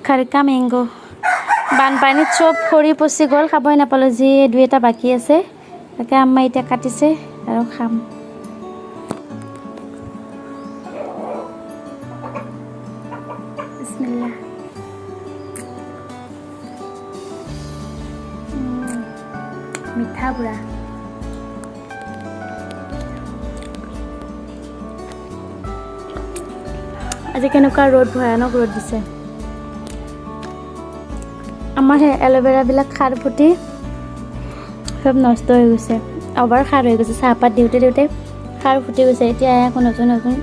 खरका mango बानपानीत सब खरी पचि गल खाबई नापालो जी दुई এটা बाकी আছে তাকে আম্মা এটা কাটিছে আৰু খাম বিসমিল্লাহ মিঠা পুৰা আজি কেনেকুৱা ৰ'দ ভয়ানক ৰ'দ দিছে আমাৰ হে এলোভেৰা বিলাক খাৰ ফুটি সব নষ্ট হৈ গৈছে আবাৰ খাৰ হৈ গৈছে চাহপাত দিওতে দিওতে খাৰ ফুটি গৈছে এতিয়া এখন নতুন নতুন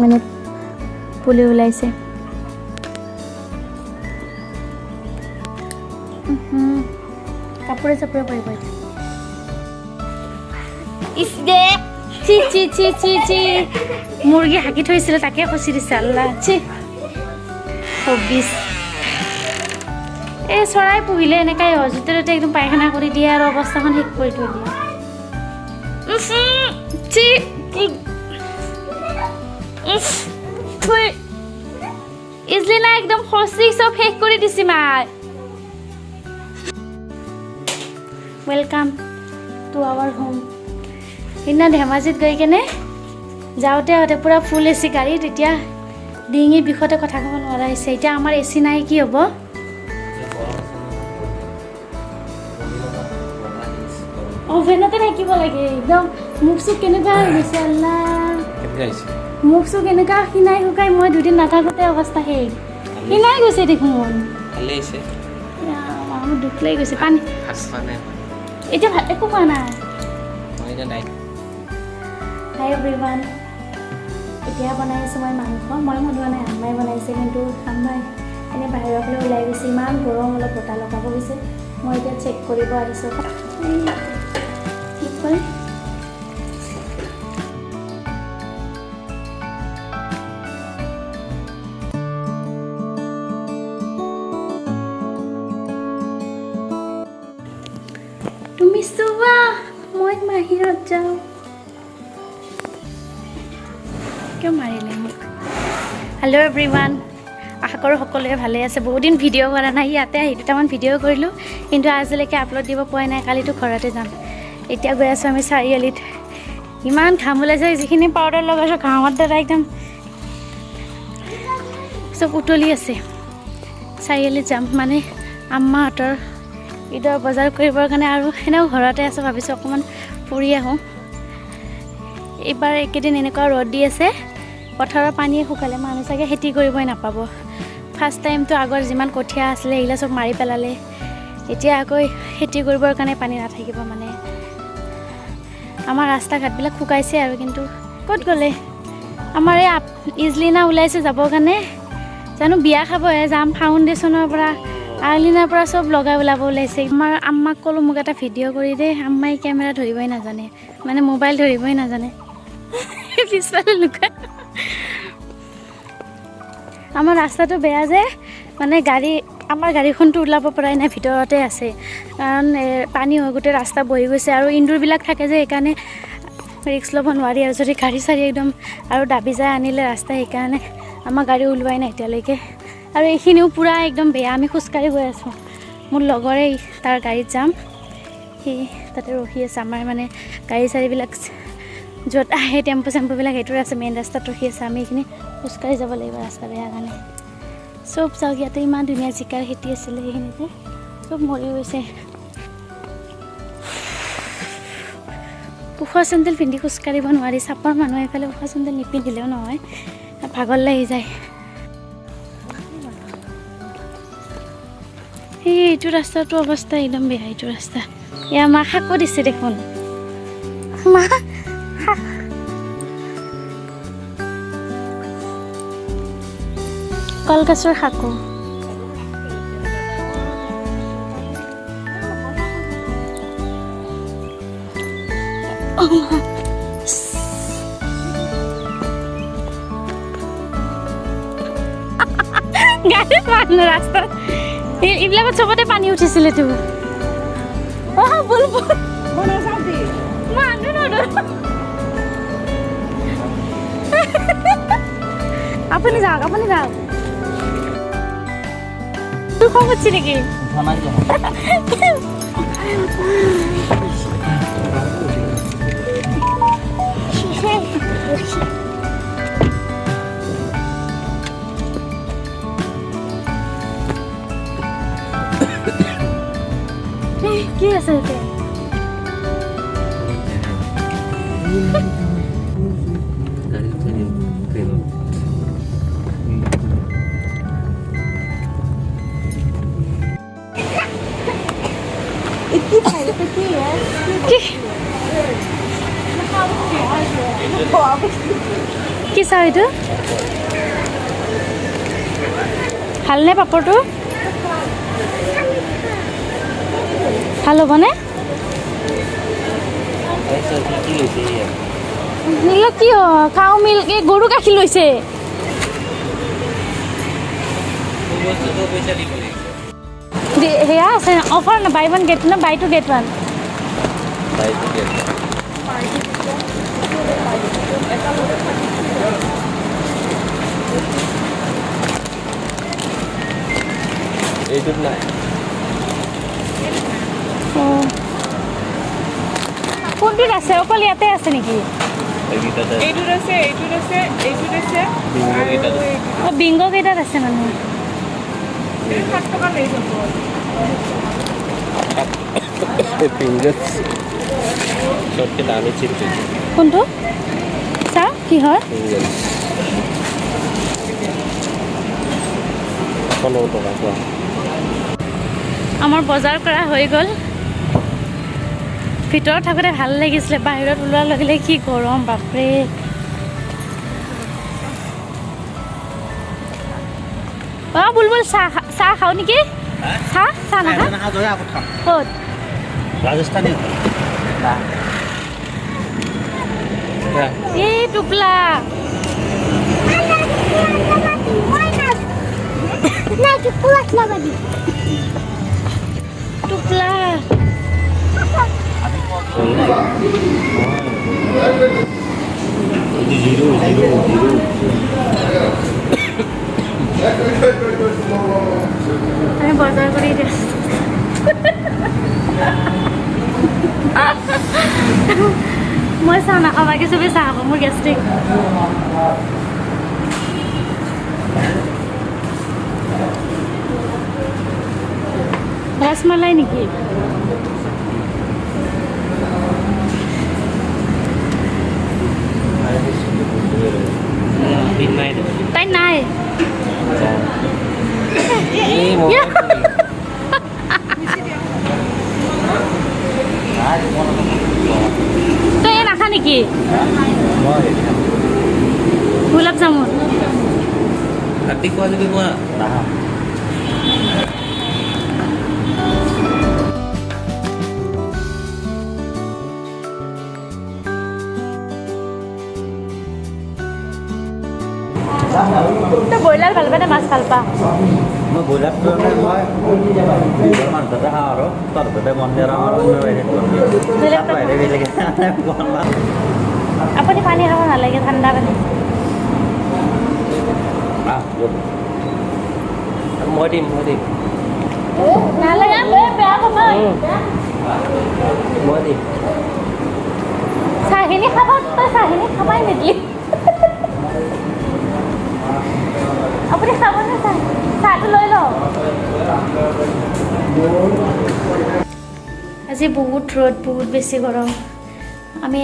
মানে পুলি ওলাইছে কাপোৰে চাপোৰে পৰিব ইস দে চি চি চি চি চি মুৰ্গী হাকি থৈছিল তাকে খচি দিছে আল্লাহ চি হবিস এই চৰাই পুহিলে এনেকাই হয় য'তে ত'তে একদম পায়খানা কৰি দিয়ে আৰু অৱস্থাখন শেষ কৰি থৈ দিয়ে ইজলিনা একদম খচি চব শেষ কৰি দিছি মাই ৱেলকাম টু আৱাৰ হোম সিদিনা ধেমাজিত গৈ কেনে যাওঁতে আহোঁতে পূৰা ফুল এচি গাড়ী তেতিয়া ডিঙিৰ বিষতে কথা ক'ব নোৱাৰা হৈছে এতিয়া আমাৰ এচি নাই কি হ'ব অভেনতে থাকিব লাগে একদম মুখ চুখ কেনেকুৱা হৈ গৈছে আল্লাহ মুখ চুখ এনেকুৱা খিনাই শুকাই মই দুদিন নাথাকোঁতে অৱস্থা শেষ খিনাই গৈছে দেখোন মোৰ দুখ লাগি গৈছে পানী এতিয়া ভাত একো খোৱা নাই হাই এভৰিৱান এতিয়া বনাই আছোঁ মই মাংস মই বনোৱা নাই আম্মাই বনাইছে কিন্তু আম্মাই এনেই বাহিৰৰ ফালে ওলাই গৈছে ইমান গৰম অলপ বতাহ লগাব গৈছে মই এতিয়া চেক কৰিব আহিছোঁ ঠিক কৰি তুমি চোৱা মই বাহিৰত যাওঁ কিয় মাৰিলে মোক হেল্ল' এভৰিৱান আশা কৰোঁ সকলোৱে ভালে আছে বহুত দিন ভিডিঅ' কৰা নাই ইয়াতে আহি দুটামান ভিডিঅ' কৰিলোঁ কিন্তু আজিলৈকে আপলোড দিব পৰা নাই কালিতো ঘৰতে যাম এতিয়া গৈ আছোঁ আমি চাৰিআলিত ইমান ঘাম ওলাইছে যিখিনি পাউডাৰ লগাইছোঁ ঘামৰ দ্বাৰা একদম চব উতলি আছে চাৰিআলিত যাম মানে আম্মাহঁতৰ ঈদৰ বজাৰ কৰিবৰ কাৰণে আৰু এনেও ঘৰতে আছোঁ ভাবিছোঁ অকণমান ফুৰি আহোঁ এইবাৰ এইকেইদিন এনেকুৱা ৰ'দ দি আছে পথাৰৰ পানীয়ে শুকালে মানুহ চাগে খেতি কৰিবই নাপাব ফাৰ্ষ্ট টাইমটো আগৰ যিমান কঠীয়া আছিলে এইবিলাক চব মাৰি পেলালে এতিয়া আকৌ খেতি কৰিবৰ কাৰণে পানী নাথাকিব মানে আমাৰ ৰাস্তা ঘাটবিলাক শুকাইছে আৰু কিন্তু ক'ত গ'লে আমাৰ এই ইজলিনা ওলাইছে যাবৰ কাৰণে জানো বিয়া খাবহে যাম ফাউণ্ডেশ্যনৰ পৰা আৰ্লিনাৰ পৰা চব লগাই ওলাব ওলাইছে আমাৰ আম্মাক ক'লোঁ মোক এটা ভিডিঅ' কৰি দে আম্মাই কেমেৰা ধৰিবই নাজানে মানে মোবাইল ধৰিবই নাজানে পিছফালে লুকাই আমাৰ ৰাস্তাটো বেয়া যে মানে আমাৰ গাড়ীখনটো ওলাব পৰাই নাই ভিতৰতে আছে কাৰণ পানী হৈ গোটেই ৰাস্তা বহি গৈছে আৰু ইন্দুৰবিলাক থাকে যে সেইকাৰণে ৰিক্স ল'ব নোৱাৰি আৰু যদি গাড়ী চাৰি একদম আৰু দাবি যায় আনিলে ৰাস্তা সেইকাৰণে আমাৰ গাড়ী ওলোৱাই নাই এতিয়ালৈকে আৰু এইখিনিও পূৰা একদম বেয়া আমি খোজকাঢ়ি গৈ আছোঁ মোৰ লগৰে তাৰ গাড়ীত যাম সি তাতে ৰখি আছে আমাৰ মানে গাড়ী চাৰিবিলাক য'ত আহে টেম্পু চেম্পুবিলাক সেইটোৰ আছে মেইন ৰাস্তাত ৰখি আছে আমি এইখিনি খোজকাঢ়ি যাব লাগিব ৰাস্তা বেয়া কাৰণে চব চাওক ইয়াতে ইমান ধুনীয়া জিকাৰ খেতি আছিলে সেইখিনিতে চব মৰি গৈছে ওখ চেণ্ডেল পিন্ধি খোজকাঢ়িব নোৱাৰি চাপৰ মানুহ এইফালে ওখ চেণ্ডেল নিপিন্ধিলেও নহয় ভাগৰ লাগি যায় এইটো ৰাস্তাটো অৱস্থা একদম বেয়া এইটো ৰাস্তা এয়া মা শাকো দিছে দেখোন মা কলগছৰ শাকো গাড়ীত মানুহ ৰাস্তাত এইবিলাকত চবতে পানী উঠিছিলে তো বুলবুল আপুনি যাওক তোৰ খং উঠছি নেকি কি আছে এতে কি চাও এইটো ভালনে পাপৰটো ভাল হ'বনে নীল কি কাউ মিল গৰু গাখীৰ লৈছে সেয়া আছে অফাৰ না বাই ওৱান গেট না বাই টু গেট ওৱান এইটোত নাই কোনটোত আছে অকল ইয়াতে আছে নেকি এইটোত আছে বিংগো কেইটাত আছে মানে 7 টকা লৈ যাব ফিংগাৰ চটকে দামে চিপ কোনটো চা কি হয় আমাৰ বজাৰ কৰা হৈ গ'ল ভিতৰত থাকোঁতে ভাল লাগিছিলে বাহিৰত ওলোৱাৰ লগে লগে কি গৰম বাপৰে অঁ বুলবুল চাহ চাহ খাওঁ নেকি চাহ চাহ নাখা ক'ত ৰাজস্থানী এই টুপলা টুপলা আমি বজাৰ কৰি দিছোঁ মই চাহ নাখাওঁ বাকী চবেই চাহ খাব মোৰ গেষ্ট্ৰিক ৰসমলাই নেকি তাই নাই তই এই নাখা নেকি গোলাপ জামুন খোৱা যদি কোৱা তই ব্ৰইলাৰ ভাল পায় মাছ ভাল পা মই ব্ৰইলাৰটো মই মাংসতে খাওঁ আৰু তৰকাৰীতে মন্দিৰ আমাৰ আপুনি পানী খাব নালাগে ঠাণ্ডা পানী মই দিম নালাগে বেয়া পাব মই দিম চাহখিনি খাব তই চাহখিনি খাবাই নেকি আপুনি খাবনে চাহ চাহটো লৈ লওক আজি বহুত ৰ'দ বহুত বেছি গৰম আমি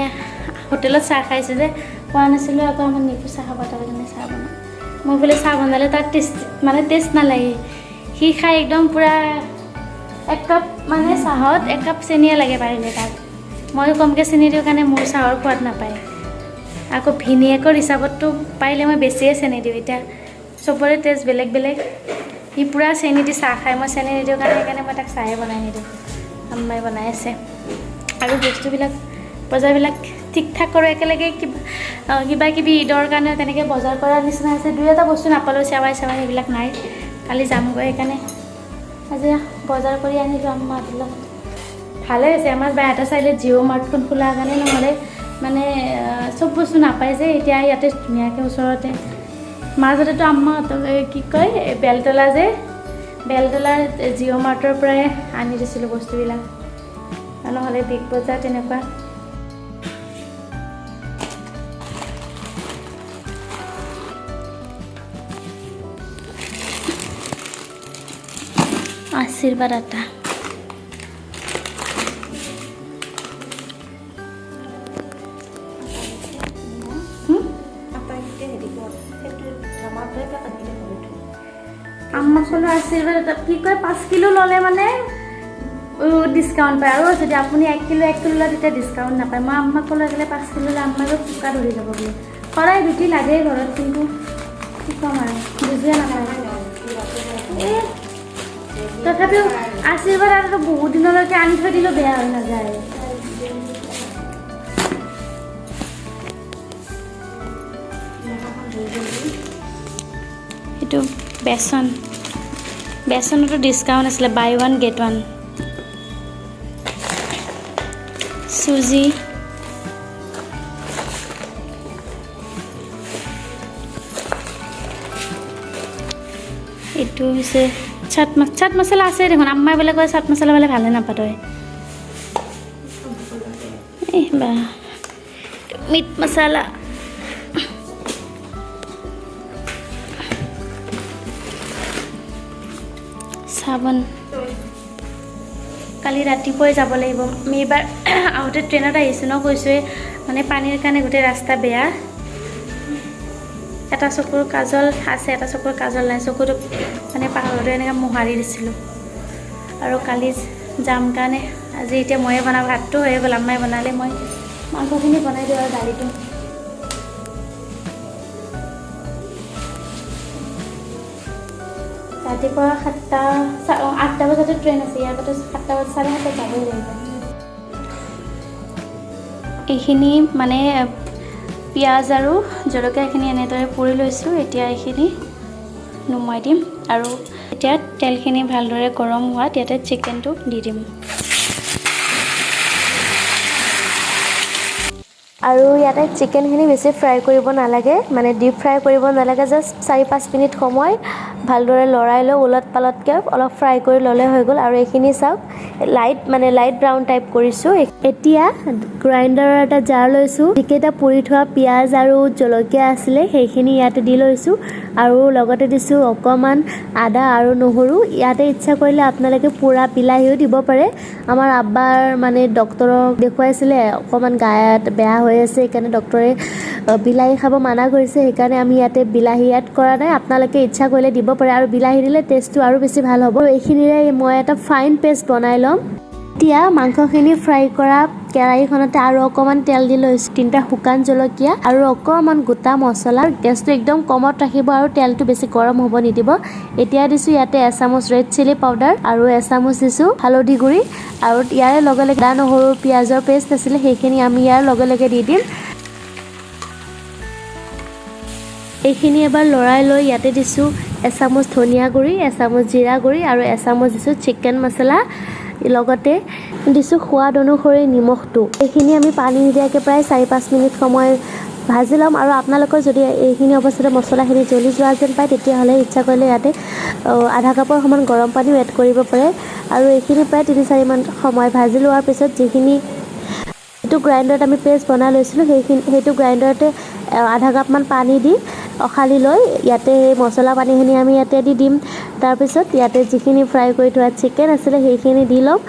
হোটেলত চাহ খাইছোঁ যে পোৱা নাছিলোঁ আকৌ আমাৰ নিপু চাহ খাব তাৰ কাৰণে চাহ বনাওঁ মই বোলে চাহ বনালে তাৰ টেষ্ট নালাগে সি খাই একদম পূৰা এক কাপ মানে চাহত এক কাপ চেনিয়ে লাগে পাৰিলে তাক মই কমকৈ চেনি দিওঁ কাৰণে মোৰ চাহৰ সোৱাদ নাপায় আকৌ ভিনিয়েকৰ হিচাপততো পাৰিলে মই বেছিয়ে চেনি দিওঁ এতিয়া চবৰে টেষ্ট বেলেগ বেলেগ সি পূৰা চেনি দি চাহ খায় মই চেনি নিদিওঁ কাৰণে সেইকাৰণে মই তাক চাহে বনাই নিদিওঁ আম্মাই বনাই আছে আৰু বস্তুবিলাক বজাৰবিলাক ঠিক ঠাক কৰোঁ একেলগে কিবা কিবি ঈদৰ কাৰণে তেনেকৈ বজাৰ কৰাৰ নিচিনা আছে দুই এটা বস্তু নাপালোঁ চেৱাই সেইবিলাক নাই কালি যামগৈ সেইকাৰণে আজি বজাৰ কৰি আনিলোঁ আম্মাহঁতৰ লগত ভালে হৈছে আমাৰ বাইহাটা চাইডে জিঅ' মাৰ্টখন খোলাৰ কাৰণে নহ'লে মানে চব বস্তু নাপায় যে এতিয়া ইয়াতে ধুনীয়াকৈ ওচৰতে মাজতেতো আম্মাহঁতক কি কয় বেলতলা যে বেলতলাৰ জিঅ' মাৰ্টৰ পৰাই আনি দিছিলোঁ বস্তুবিলাক, নহ'লে বিগ বজাৰ তেনেকুৱা। আশীৰ্বাদ আটা, আম্মাক ক'লো আশীৰ্বাদ আটা কি কয় 5 কিলো ল'লে মানে ডিছকাউণ্ট পায়, আৰু যদি আপুনি 1 কিলো লয় তেতিয়া ডিছকাউণ্ট নাপায়। মই আম্মাক ক'লো একেবাৰে 5 কিলো ল'লে আম্মাৰো ফুকা ধৰি যাব বুলি। সদায় দুটি লাগেই ঘৰত, কিন্তু কি ক'ম আৰু বুজিয়ে নাপায়। তথাপিও আশীৰ্বাদ আটাটো বহুত দিনলৈকে আনি থৈ দিলেও বেয়া হৈ নাযায়। এইটো বেচনতো ডিছকাউণ্ট আছিলে, বাই 1 get 1। চুজি, এইটো হৈছে চাট মছলা আছে দেখোন, আম্মাই বোলে কয় চাট মছলা বোলে ভালে নাপাতয়। বা মিট মছলা, চাবোন। কালি ৰাতিপুৱাই যাব লাগিব। আমি এইবাৰ আহোঁতে ট্ৰেইনত আহিছোঁ ন, কৈছোঁৱে মানে পানীৰ কাৰণে গোটেই ৰাস্তা বেয়া। এটা চকুৰ কাজল আছে, এটা চকুৰ কাজল নাই। চকুটো মানে পাহৰোঁতে এনেকৈ মোহাৰি দিছিলোঁ, আৰু কালি যাম কাৰণে আজি এতিয়া ময়ে বনাওঁ। ভাতটো হৈয়ে গ'ল, আম্মাই বনালে, মই মাংসখিনি বনাই দিওঁ আৰু দালিটো। ৰাতিপুৱা 8টা বজাতে ট্ৰেইন আছে, ইয়াৰ আগতে 7টা বজাত 7:30 যাবই লাগিব। এইখিনি মানে পিঁয়াজ আৰু জলকীয়াখিনি এনেদৰে পুৰি লৈছোঁ। এতিয়া এইখিনি নুমাই দিম, আৰু এতিয়া তেলখিনি ভালদৰে গৰম হোৱাত ইয়াতে চিকেনটো দি দিম। আৰু ইয়াতে চিকেনখিনি বেছি ফ্ৰাই কৰিব নালাগে, মানে ডিপ ফ্ৰাই কৰিব নালাগে, জাষ্ট 4-5 মিনিট সময় ভালদৰে লৰাই লৈ ওলট পালটকৈ অলপ ফ্ৰাই কৰি ল'লে হৈ গ'ল। আৰু এইখিনি চাওক লাইট ব্ৰাউন টাইপ কৰিছোঁ। এতিয়া গ্ৰাইণ্ডাৰৰ এটা জাৰ লৈছোঁ, যিকেইটা পুৰি থোৱা পিঁয়াজ আৰু জলকীয়া আছিলে সেইখিনি ইয়াতে দি লৈছোঁ, আৰু লগতে দিছোঁ অকণমান আদা আৰু নহৰু। ইয়াতে ইচ্ছা কৰিলে আপোনালোকে পুৰা বিলাহীও দিব পাৰে। আমাৰ আব্বাৰ মানে ডক্তৰক দেখুৱাইছিলে, অকণমান গাত বেয়া হৈ আছে, সেইকাৰণে ডক্তৰে বিলাহী খাব মানা কৰিছে, সেইকাৰণে আমি ইয়াতে বিলাহী এড কৰা নাই। আপোনালোকে ইচ্ছা কৰিলে দিব পাৰে, আৰু বিলাহী দিলে টেষ্টটো আৰু বেছি ভাল হ'ব। এইখিনিৰে মই এটা ফাইন পেষ্ট বনাই ল'ম। এতিয়া মাংসখিনি ফ্ৰাই কৰা কেৰাহীখনতে আৰু অকণমান তেল দি লৈছোঁ, 3টা শুকান জলকীয়া আৰু অকণমান গোটা মছলা। গেছটো একদম কমত ৰাখিব আৰু তেলটো বেছি গৰম হ'ব নিদিব। এতিয়া দিছোঁ ইয়াতে এচামুচ ৰেড চিলি পাউডাৰ, আৰু এচামুচ দিছোঁ হালধি গুড়ি, আৰু ইয়াৰে লগে লগে আদা নহৰু পিঁয়াজৰ পেষ্ট আছিলে সেইখিনি আমি ইয়াৰ লগে লগে দি দিম। এইখিনি এবাৰ লৰাই লৈ ইয়াতে দিছোঁ এচামুচ ধনিয়া গুড়ি, এচামুচ জিৰা গুড়ি, আৰু এচামুচ দিছোঁ চিকেন মছলা, লগতে দিছোঁ সোৱাদ অনুসৰি নিমখটো। এইখিনি আমি পানী নিদিয়াকৈ প্ৰায় 4-5 মিনিট সময় ভাজি ল'ম। আৰু আপোনালোকৰ যদি এইখিনি অৱস্থাতে মছলাখিনি জ্বলি যোৱা যেন পায়, তেতিয়াহ'লে ইচ্ছা কৰিলে ইয়াতে আধা কাপৰ সমান গৰম পানীও এড কৰিব পাৰে। আৰু এইখিনি প্ৰায় 3-4 মিনিট সময় ভাজি লোৱাৰ পিছত যিটো গ্ৰাইণ্ডাৰত আমি পেষ্ট বনাই লৈছিলোঁ, সেইটো গ্ৰাইণ্ডাৰতে আধা কাপমান পানী দি অখালি লৈ ইয়াতে সেই মছলা পানীখিনি আমি ইয়াতে দি দিম। তাৰপিছত ইয়াতে যিখিনি ফ্ৰাই কৰি থোৱা চিকেন আছিলে সেইখিনি দি ল'ম,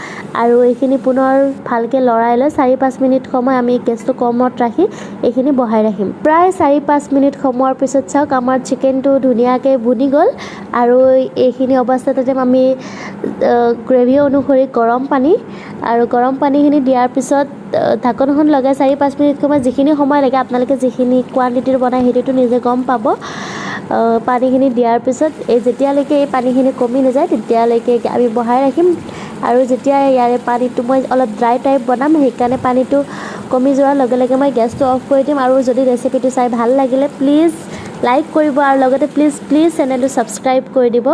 আৰু এইখিনি পুনৰ ভালকৈ লৰাই লৈ 4-5 মিনিট সময় আমি গেছটো কমত ৰাখি এইখিনি বহাই ৰাখিম। প্ৰায় 4-5 মিনিট সময়ৰ পিছত চাওক আমাৰ চিকেনটো ধুনীয়াকৈ বুনি গ'ল। আৰু এইখিনি অৱস্থাতে আমি গ্ৰেভি অনুসৰি গৰম পানীখিনি দিয়াৰ পিছত ঢাকনখন লগাই 4-5 মিনিট সময়, যিখিনি সময় লাগে আপোনালোকে যিখিনি কোৱান্টিটিৰ বনায় সেইটোতো নিজে গম পাব। পানীখিনি দিয়াৰ পিছত যেতিয়ালৈকে এই পানীখিনি কমি নাযায় তেতিয়ালৈকে আমি বহাই ৰাখিম। আৰু যেতিয়া ইয়াৰে পানীটো মই অলপ ড্ৰাই টাইপ বনাম, সেইকাৰণে পানীটো কমি যোৱাৰ লগে লগে মই গেছটো অফ কৰি দিম। আৰু যদি ৰেচিপিটো চাই ভাল লাগিলে প্লিজ লাইক কৰিব, আৰু লগতে প্লিজ চেনেলটো ছাবস্ক্ৰাইব কৰি দিব।